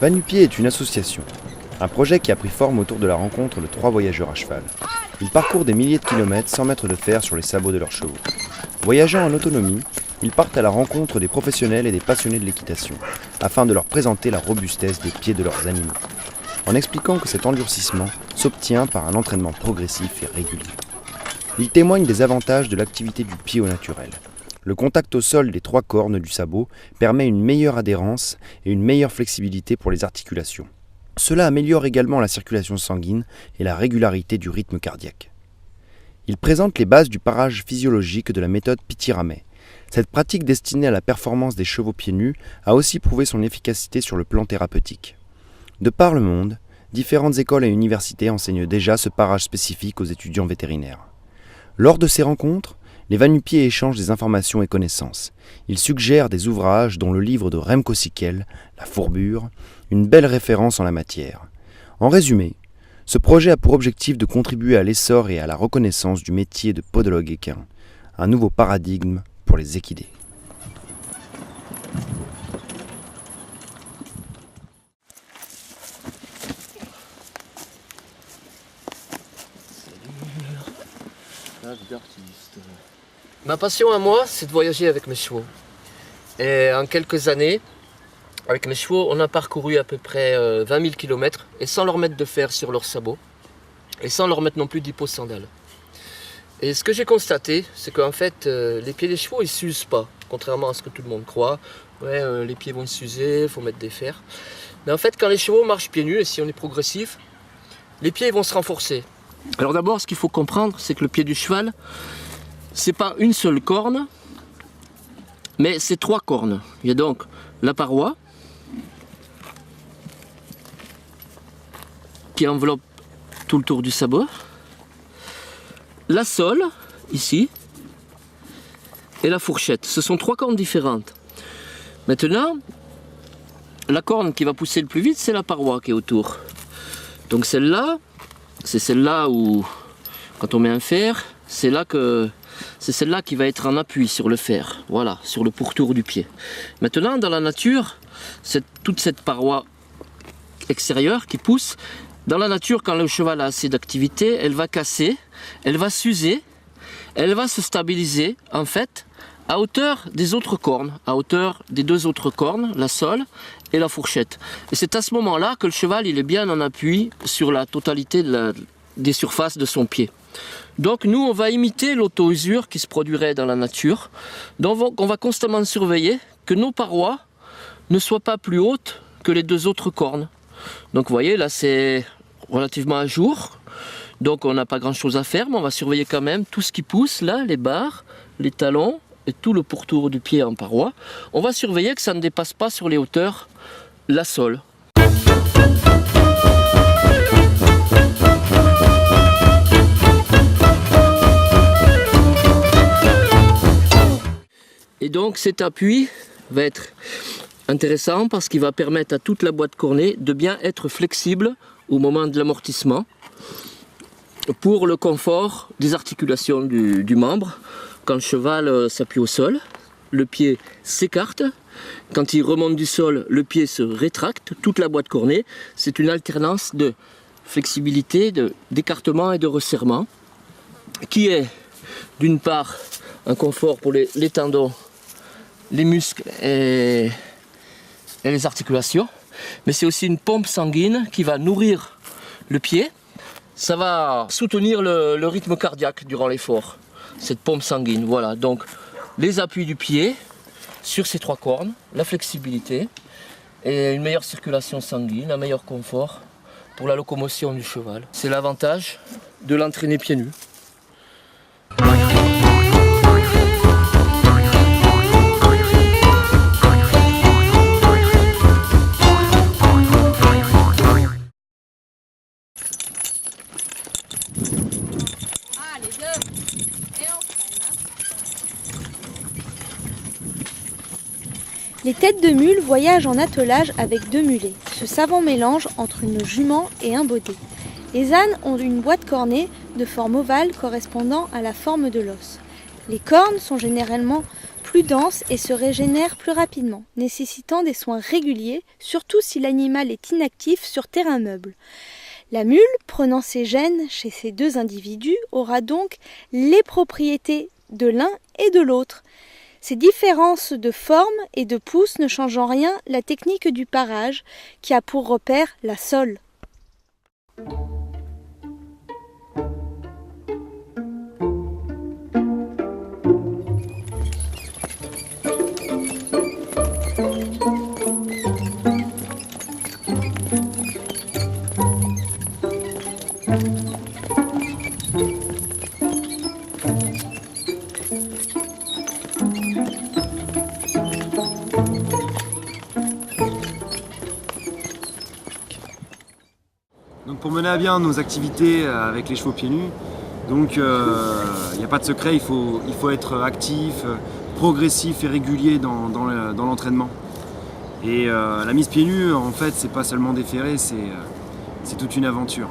Va-nu-pieds est une association, un projet qui a pris forme autour de la rencontre de 3 voyageurs à cheval. Ils parcourent des milliers de kilomètres sans mettre de fer sur les sabots de leurs chevaux. Voyageant en autonomie, ils partent à la rencontre des professionnels et des passionnés de l'équitation, afin de leur présenter la robustesse des pieds de leurs animaux, en expliquant que cet endurcissement s'obtient par un entraînement progressif et régulier. Ils témoignent des avantages de l'activité du pied au naturel. Le contact au sol des 3 cornes du sabot permet une meilleure adhérence et une meilleure flexibilité pour les articulations. Cela améliore également la circulation sanguine et la régularité du rythme cardiaque. Ils présentent les bases du parage physiologique de la méthode Pitty-Ramey. Cette pratique destinée à la performance des chevaux pieds nus a aussi prouvé son efficacité sur le plan thérapeutique. De par le monde, différentes écoles et universités enseignent déjà ce parage spécifique aux étudiants vétérinaires. Lors de ces rencontres, les va-nu-pieds échangent des informations et connaissances. Ils suggèrent des ouvrages dont le livre de Remco Sikkel, La Fourbure, une belle référence en la matière. En résumé, ce projet a pour objectif de contribuer à l'essor et à la reconnaissance du métier de podologue équin, un nouveau paradigme pour les équidés. Ma passion à moi, c'est de voyager avec mes chevaux. Et en quelques années, avec mes chevaux, on a parcouru à peu près 20 000 km et sans leur mettre de fer sur leurs sabots et sans leur mettre non plus d'hyposandales. Et ce que j'ai constaté, c'est qu'en fait, les pieds des chevaux, ils ne s'usent pas, contrairement à ce que tout le monde croit. Ouais, les pieds vont s'user, il faut mettre des fers. Mais en fait, quand les chevaux marchent pieds nus, et si on est progressif, les pieds vont se renforcer. Alors d'abord, ce qu'il faut comprendre, c'est que le pied du cheval, c'est pas une seule corne, mais c'est 3 cornes. Il y a donc la paroi qui enveloppe tout le tour du sabot, la sole ici et la fourchette. Ce sont 3 cornes différentes. Maintenant, la corne qui va pousser le plus vite, c'est la paroi qui est autour. Donc celle-là, c'est celle-là où, quand on met un fer, c'est celle-là qui va être en appui sur le fer, voilà, sur le pourtour du pied. Maintenant, dans la nature, toute cette paroi extérieure qui pousse, dans la nature, quand le cheval a assez d'activité, elle va casser, elle va s'user, elle va se stabiliser, en fait, à hauteur des autres cornes, à hauteur des 2 autres cornes, la sole et la fourchette. Et c'est à ce moment-là que le cheval il est bien en appui sur la totalité des surfaces de son pied. Donc nous, on va imiter l'auto-usure qui se produirait dans la nature. Donc on va constamment surveiller que nos parois ne soient pas plus hautes que les 2 autres cornes. Donc vous voyez, là c'est relativement à jour. Donc on n'a pas grand-chose à faire, mais on va surveiller quand même tout ce qui pousse, là, les barres, les talons et tout le pourtour du pied en paroi. On va surveiller que ça ne dépasse pas sur les hauteurs la sole. Et donc cet appui va être intéressant parce qu'il va permettre à toute la boîte cornée de bien être flexible au moment de l'amortissement pour le confort des articulations du membre. Quand le cheval s'appuie au sol, le pied s'écarte. Quand il remonte du sol, le pied se rétracte. Toute la boîte cornée, c'est une alternance de flexibilité, d'écartement et de resserrement qui est d'une part un confort pour les tendons, les muscles et les articulations, mais c'est aussi une pompe sanguine qui va nourrir le pied. Ça va soutenir le rythme cardiaque durant l'effort, cette pompe sanguine. Voilà, donc les appuis du pied sur ces 3 cornes, la flexibilité et une meilleure circulation sanguine, un meilleur confort pour la locomotion du cheval. C'est l'avantage de l'entraîner pieds nus. Les têtes de mule voyagent en attelage avec 2 mulets, ce savant mélange entre une jument et un baudet. Les ânes ont une boîte cornée de forme ovale correspondant à la forme de l'os. Les cornes sont généralement plus dense et se régénère plus rapidement, nécessitant des soins réguliers, surtout si l'animal est inactif sur terrain meuble. La mule, prenant ses gènes chez ces deux individus, aura donc les propriétés de l'un et de l'autre. Ces différences de forme et de pousse ne changent en rien la technique du parage, qui a pour repère la sole. Donc pour mener à bien nos activités avec les chevaux pieds nus, donc il n'y a pas de secret, il faut être actif, progressif et régulier dans l'entraînement. Et la mise pieds nus, en fait, c'est pas seulement des ferrets, c'est toute une aventure.